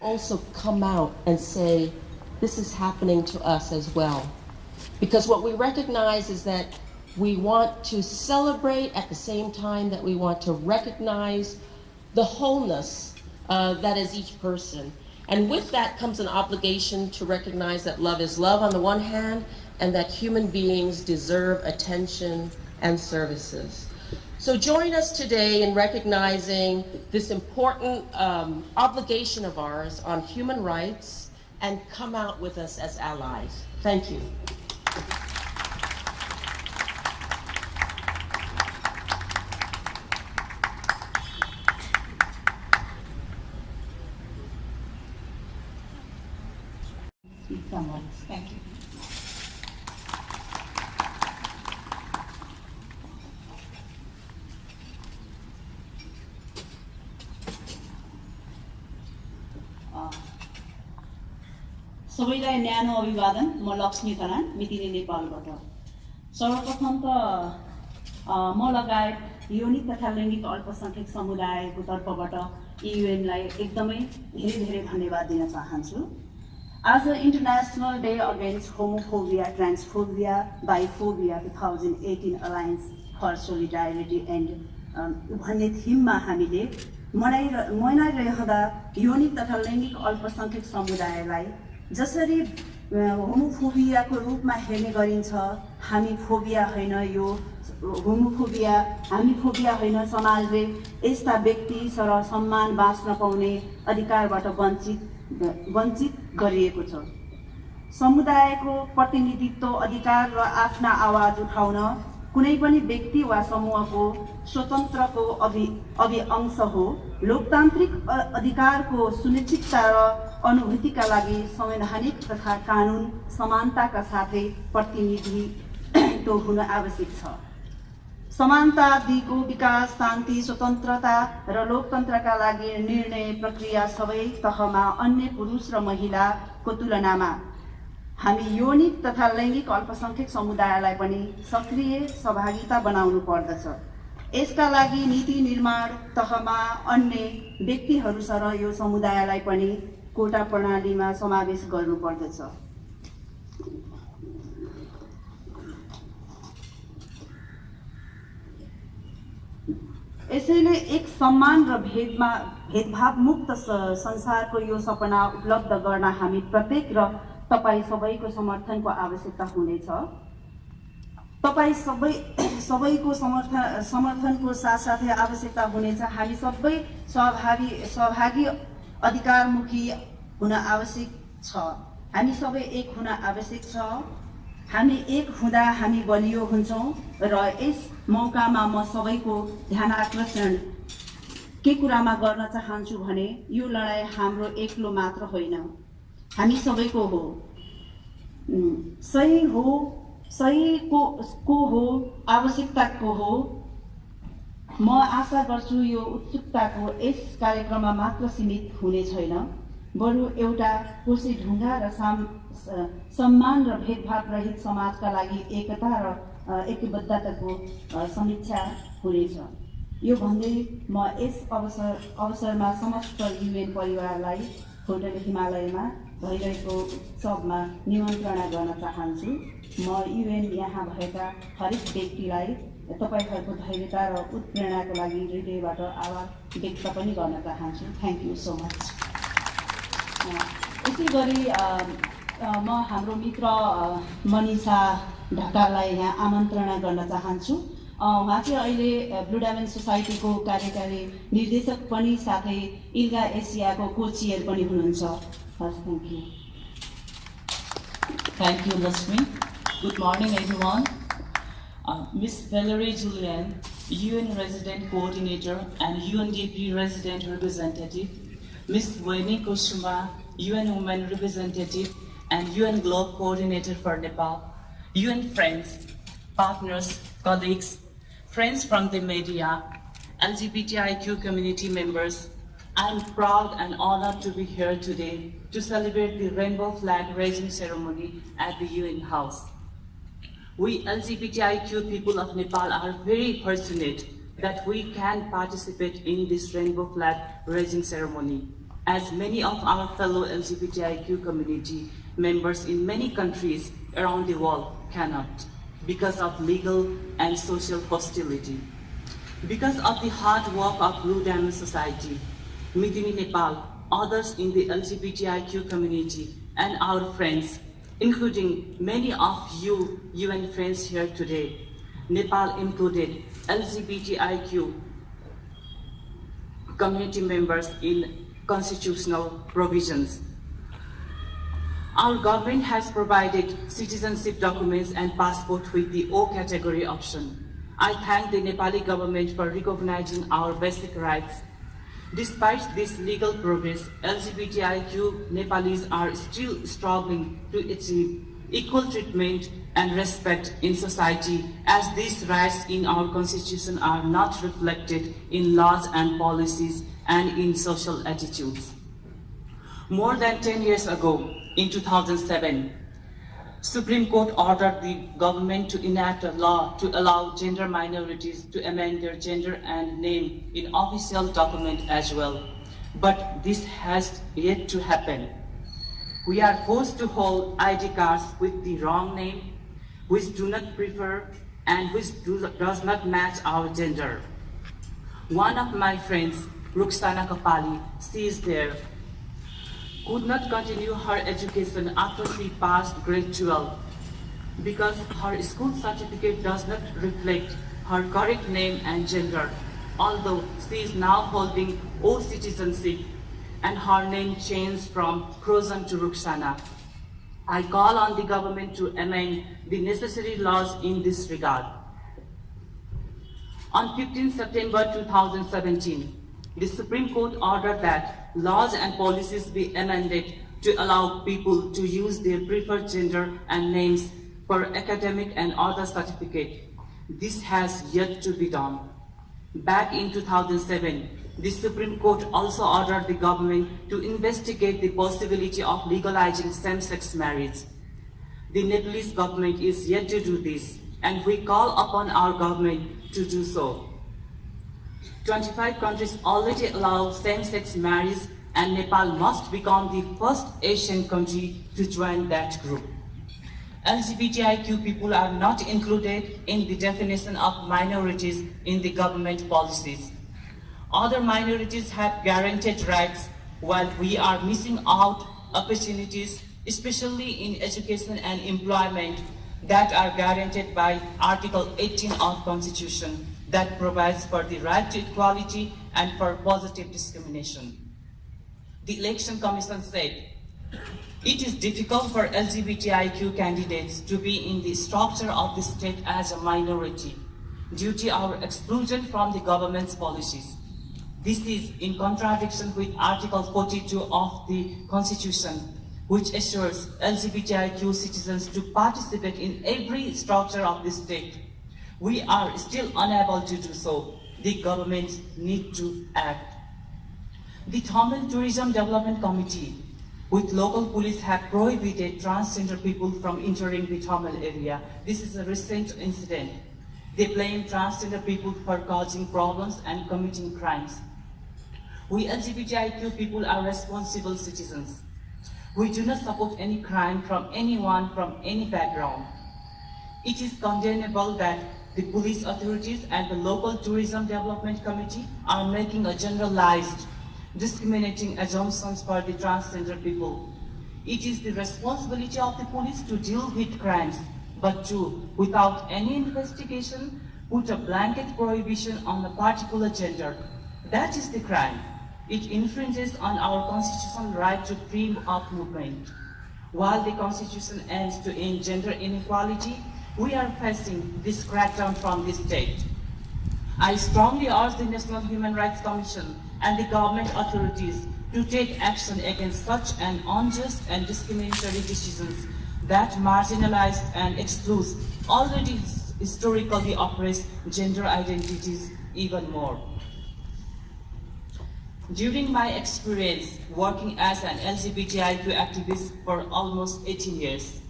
Also come out and say, this is happening to us as well. Because what we recognize is that we want to celebrate at the same time that we want to recognize the wholeness that is each person. And with that comes an obligation to recognize that love is love on the one hand, and that human beings deserve attention and services. So join us today in recognizing this important obligation of ours on human rights and come out with us as allies. Thank you. Thank you. सबैलाई न्यानो अभिवादन। म लक्ष्मी खनाल मितिनी नेपालबाट। सर्वप्रथम त म लगायत यौनिक तथा लैङ्गिक अल्पसंख्यक समुदायको तर्फबाट UN लाई एकदमै धेरै धन्यवाद दिन चाहन्छु। As the International Day Against Homophobia, Transphobia, Biphobia 2018 Alliance for Solidarity and भन्ने थिममा हामीले मनाइरहँदा यौनिक तथा लैङ्गिक अल्पसंख्यक समुदायलाई जसरी होमोफोबियाको रूपमा हेर्ने गरिन्छ, हामी फोबिया होइन, यो होमोफोबिया हामी फोबिया होइन, समाजले यस्ता व्यक्ति सर सम्मान बाँच्न पाउने अधिकारबाट वञ्चित गरिएको छ। समुदायको प्रतिनिधित्व अधिकार र आफ्ना आवाज उठाउन कुनै पनि व्यक्ति वा समूहको स्वतन्त्रको अभिअंश हो। लोकतान्त्रिक अधिकारको सुनिश्चितता र अनुभूतिका लागि संवैधानिक तथा कानुन समानताका साथै प्रतिनिधित्व हुन आवश्यक छ। समानतावादीको विकास, शान्ति, स्वतन्त्रता र लोकतन्त्रका लागि निर्णय प्रक्रिया सबै तहमा अन्य पुरुष र महिलाको तुलनामा हामी यौनिक तथा लैङ्गिक अल्पसंख्यक समुदायलाई पनि सक्रिय सहभागिता बनाउनु पर्दछ। यसका लागि नीति निर्माण तहमा अन्य व्यक्तिहरूसँग यो समुदायलाई पनि कोटा प्रणालीमा समावेश गर्नु पर्दछ। यसैले एक सम्मान र भेदभाव मुक्त संसारको यो सपना उपलब्ध गर्न हामी प्रत्येक र तपाई सबैको समर्थनको आवश्यकता हुनेछ। तपाई सबैको समर्थनको साथसाथै आवश्यकता हुनेछ। हामी सबै सहभागी अधिकारमुखी हुन आवश्यक छ। हामी सबै एक हुन आवश्यक छ। हामी एक हुँदा हामी बलियो हुन्छौँ र यस मौकामा म सबैको ध्यान आकर्षण के कुरामा गर्न चाहन्छु भने यो लडाई हाम्रो एक्लो मात्र होइन, हामी सबैको हो। सही को हो, आवश्यकताको हो। म आशा गर्छु यो उत्सुकताको यस कार्यक्रममा मात्र सीमित हुने छैन, बरु एउटा कोसी ढुङ्गा र सम्मान र भेदभाव रहित समाजका लागि एकता र एकबद्धताको समीक्षा हुनेछ। यो भन्दै म यस अवसरमा समस्त UN परिवारलाई होटल हिमालयमा भइरहेको उत्सवमा निमन्त्रणा गर्न चाहन्छु। म UN यहाँ भएका हरेक व्यक्तिलाई तपाईहरुको धैर्यता र उत्प्रेरणाको लागि हृदयबाट आभार व्यक्त पनि गर्न चाहन्छु। Thank you so much. यसै गरी म हाम्रो मित्र मनिषा ढकाललाई यहाँ आमन्त्रणा गर्न चाहन्छु। उहाँ चाहिँ अहिले ब्लू डायमन्ड सोसाइटीको कार्यकारी निर्देशक पनि साथै इल्गा एसियाको को-चेयर पनि हुनुहुन्छ। Thank you. Thank you, Lakshmi. Good morning, everyone. Ms. Valerie Julian, UN Resident Coordinator and UNDP Resident Representative, Ms. Weni Kusuma, UN Women Representative and UN Globe Coordinator for Nepal, UN friends, partners, colleagues, friends from the media, LGBTIQ community members, I'm proud and honored to be here today to celebrate the rainbow flag raising ceremony at the UN House. We LGBTIQ people of Nepal are very fortunate that we can participate in this rainbow flag raising ceremony. as many of our fellow LGBTIQ community members in many countries around the world cannot, because of legal and social hostility. Because of the hard work of Blue Diamond Society, Mitini Nepal, others in the LGBTIQ community, and our friends, including many of you UN friends here today, Nepal included LGBTIQ community members in constitutional provisions. Our government has provided citizenship documents and passport with the O category option. I thank the Nepali government for recognizing our basic rights. Despite this legal progress, LGBTIQ Nepalis are still struggling to achieve equal treatment and respect in society, as these rights in our constitution are not reflected in laws and policies and in social attitudes. More than 10 years ago, in 2007, Supreme Court ordered the government to enact a law to allow gender minorities to amend their gender and name in official document as well. But this has yet to happen. We are forced to hold ID cards with the wrong name, which do not prefer and which does not match our gender. One of my friends, Ruxana Kapali, she is there, could not continue her education after she passed grade 12 because her school certificate does not reflect her correct name and gender, although she is now holding O citizenship and her name changed from Frozen to Ruxana. I call on the government to amend the necessary laws in this regard. On 15 September 2017, the Supreme Court ordered that laws and policies be amended to allow people to use their preferred gender and names for academic and other certificate. This has yet to be done. Back in 2007, the Supreme Court also ordered the government to investigate the possibility of legalizing same-sex marriage. The Nepalese government is yet to do this, and we call upon our government to do so. 25 countries already allow same-sex marriage, and Nepal must become the first Asian country to join that group. LGBTIQ people are not included in the definition of minorities in the government policies. Other minorities have guaranteed rights, while we are missing out opportunities, especially in education and employment, that are guaranteed by Article 18 of Constitution, that provides for the right to equality and for positive discrimination. The Election Commission said, it is difficult for LGBTIQ candidates to be in the structure of the state as a minority due to our exclusion from the government's policies. This is in contradiction with Article 42 of the Constitution, which assures LGBTIQ citizens to participate in every structure of the state. We are still unable to do so. The government needs to act. The Tamil Tourism Development Committee with local police have prohibited transgender people from entering the Tamil area. This is a recent incident. They blame transgender people for causing problems and committing crimes. We LGBTIQ people are responsible citizens. We do not support any crime from anyone from any background. It is condemnable that the police authorities and the local tourism development committee are making a generalized, discriminating assumptions for the transgender people. It is the responsibility of the police to deal with crimes, but to, without any investigation, put a blanket prohibition on a particular gender. That is the crime. It infringes on our constitutional right to freedom of movement. While the Constitution aims to end gender inequality, we are facing this crackdown from the state. I strongly urge the National Human Rights Commission and the government authorities to take action against such an unjust and discriminatory decisions that marginalize and exclude already historically oppressed gender identities even more. During my experience working as an LGBTIQ activist for almost 18 years,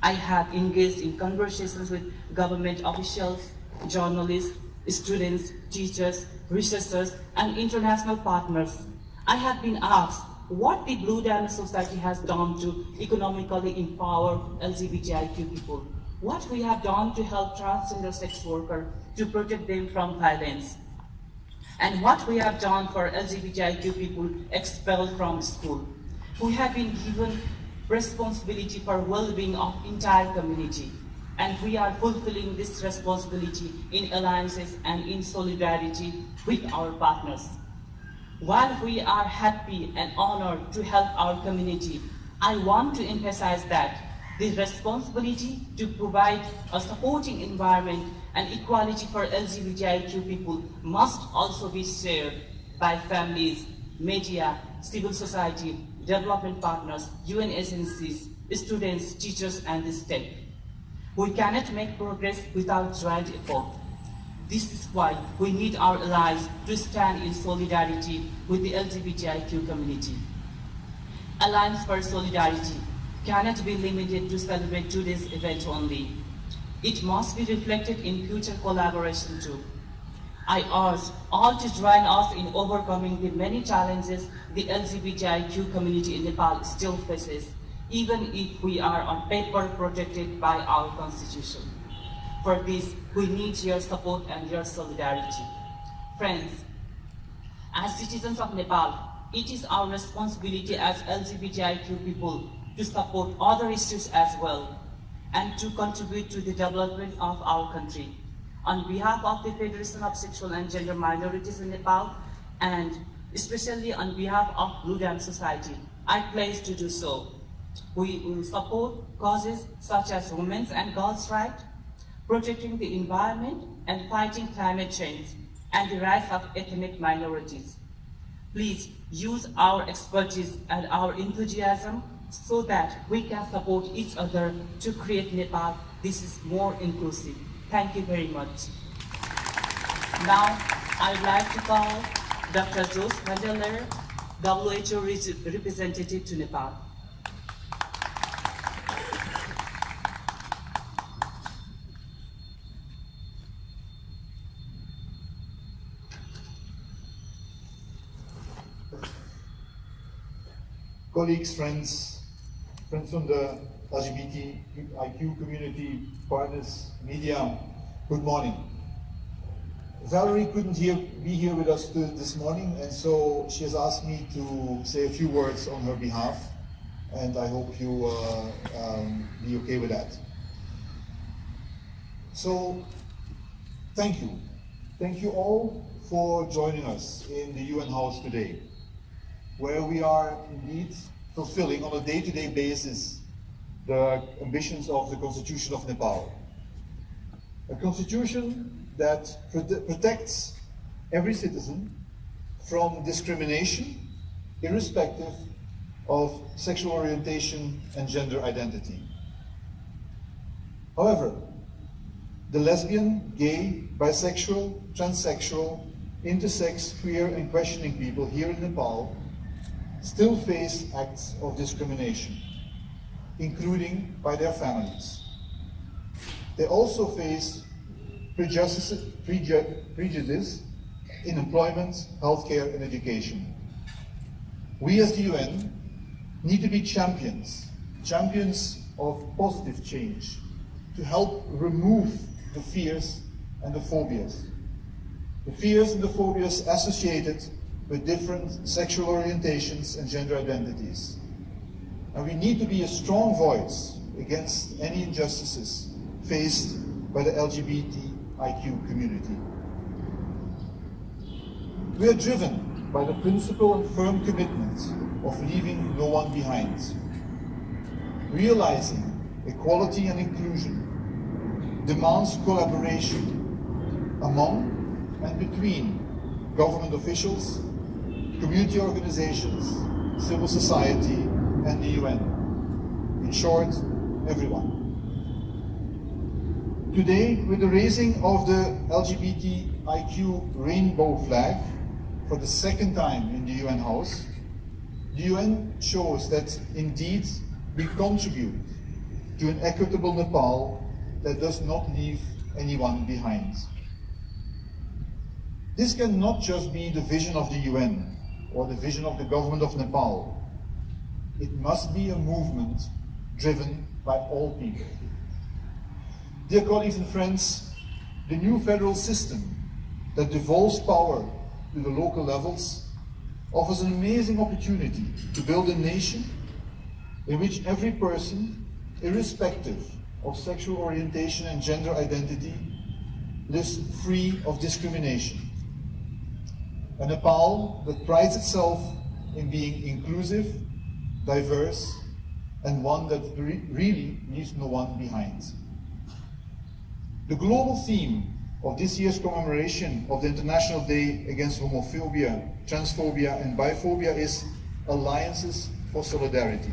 I have engaged in conversations with government officials, journalists, students, teachers, researchers, and international partners. I have been asked, what the Blue Diamond Society has done to economically empower LGBTIQ people, what we have done to help transgender sex workers to protect them from violence, and what we have done for LGBTIQ people expelled from school. We have been given responsibility for well-being of entire community, and we are fulfilling this responsibility in alliances and in solidarity with our partners. While we are happy and honored to help our community, I want to emphasize that the responsibility to provide a supporting environment and equality for LGBTIQ people must also be shared by families, media, civil society, development partners, UN agencies, students, teachers, and the state. We cannot make progress without joint effort. This is why we need our allies to stand in solidarity with the LGBTIQ community. Alliance for Solidarity cannot be limited to celebrate today's event only. It must be reflected in future collaboration too. I urge all to join us in overcoming the many challenges the LGBTIQ community in Nepal still faces, even if we are on paper protected by our constitution. For this, we need your support and your solidarity. Friends, as citizens of Nepal, it is our responsibility as LGBTIQ people to support other issues as well, and to contribute to the development of our country. On behalf of the Federation of Sexual and Gender Minorities in Nepal, and especially on behalf of Blue Diamond Society, I pledge to do so. We will support causes such as women's and girls' rights, protecting the environment, and fighting climate change and the rights of ethnic minorities. Please use our expertise and our enthusiasm so that we can support each other to create Nepal this is more inclusive. Thank you very much. Now, I would like to call Dr. Jose Vandeler, WHO representative to Nepal. Colleagues, friends from the LGBTIQ community, partners, media, good morning. Valerie couldn't be here with us this morning, and so she has asked me to say a few words on her behalf, and I hope you be okay with that. So, thank you. Thank you all for joining us in the UN House today, where we are indeed fulfilling on a day-to-day basis the ambitions of the Constitution of Nepal. A constitution that protects every citizen from discrimination, irrespective of sexual orientation and gender identity. However, the lesbian, gay, bisexual, transsexual, intersex, queer, and questioning people here in Nepal still face acts of discrimination, including by their families. They also face prejudice in employment, healthcare, and education. We as the UN need to be champions of positive change, to help remove the fears and the phobias. The fears and the phobias associated with different sexual orientations and gender identities. And we need to be a strong voice against any injustices faced by the LGBTIQ community. We are driven by the principle and firm commitment of leaving no one behind. Realizing equality and inclusion demands collaboration among and between government officials, community organizations, civil society, and the UN. In short, everyone. Today, with the raising of the LGBTIQ rainbow flag for the second time in the UN House, the UN shows that indeed we contribute to an equitable Nepal that does not leave anyone behind. This cannot just be the vision of the UN or the vision of the government of Nepal. It must be a movement driven by all people. Dear colleagues and friends, the new federal system that devolves power to the local levels offers an amazing opportunity to build a nation in which every person, irrespective of sexual orientation and gender identity, lives free of discrimination. A Nepal that prides itself in being inclusive, diverse, and one that really leaves no one behind. The global theme of this year's commemoration of the International Day Against Homophobia, Transphobia, and Biphobia is Alliances for Solidarity.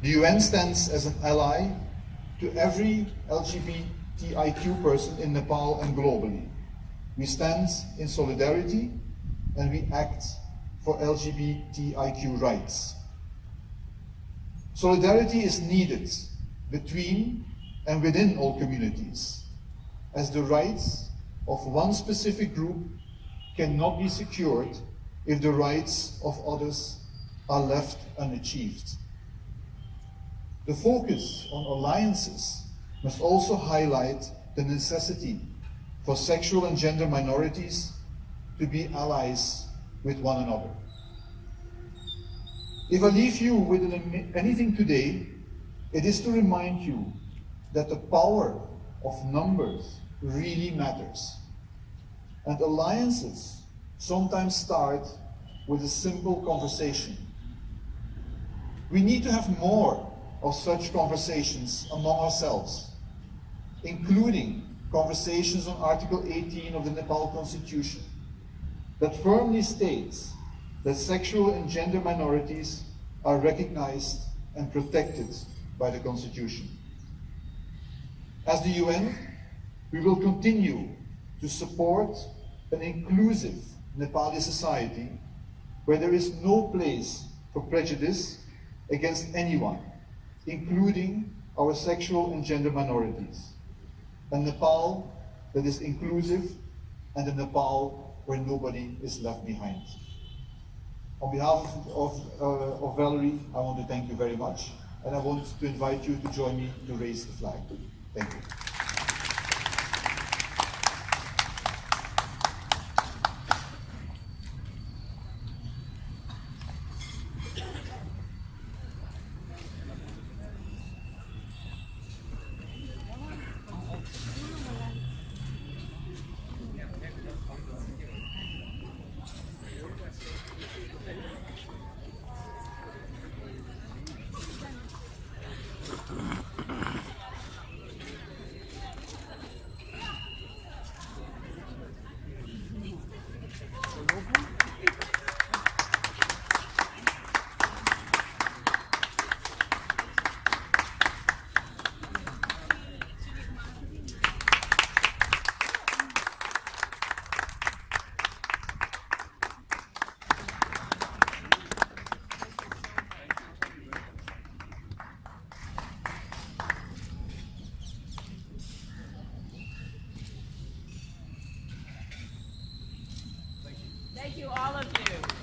The UN stands as an ally to every LGBTIQ person in Nepal and globally. We stand in solidarity and we act for LGBTIQ rights. Solidarity is needed between and within all communities, as the rights of one specific group cannot be secured if the rights of others are left unachieved. The focus on alliances must also highlight the necessity for sexual and gender minorities to be allies with one another. If I leave you with anything today, it is to remind you that the power of numbers really matters. And alliances sometimes start with a simple conversation. We need to have more of such conversations among ourselves, including conversations on Article 18 of the Nepal Constitution that firmly states that sexual and gender minorities are recognized and protected by the Constitution. As the UN, we will continue to support an inclusive Nepali society where there is no place for prejudice against anyone, including our sexual and gender minorities. A Nepal that is inclusive and a Nepal where nobody is left behind. On behalf of Valerie, I want to thank you very much, and I want to invite you to join me to raise the flag. Thank you. Thank you, all of you.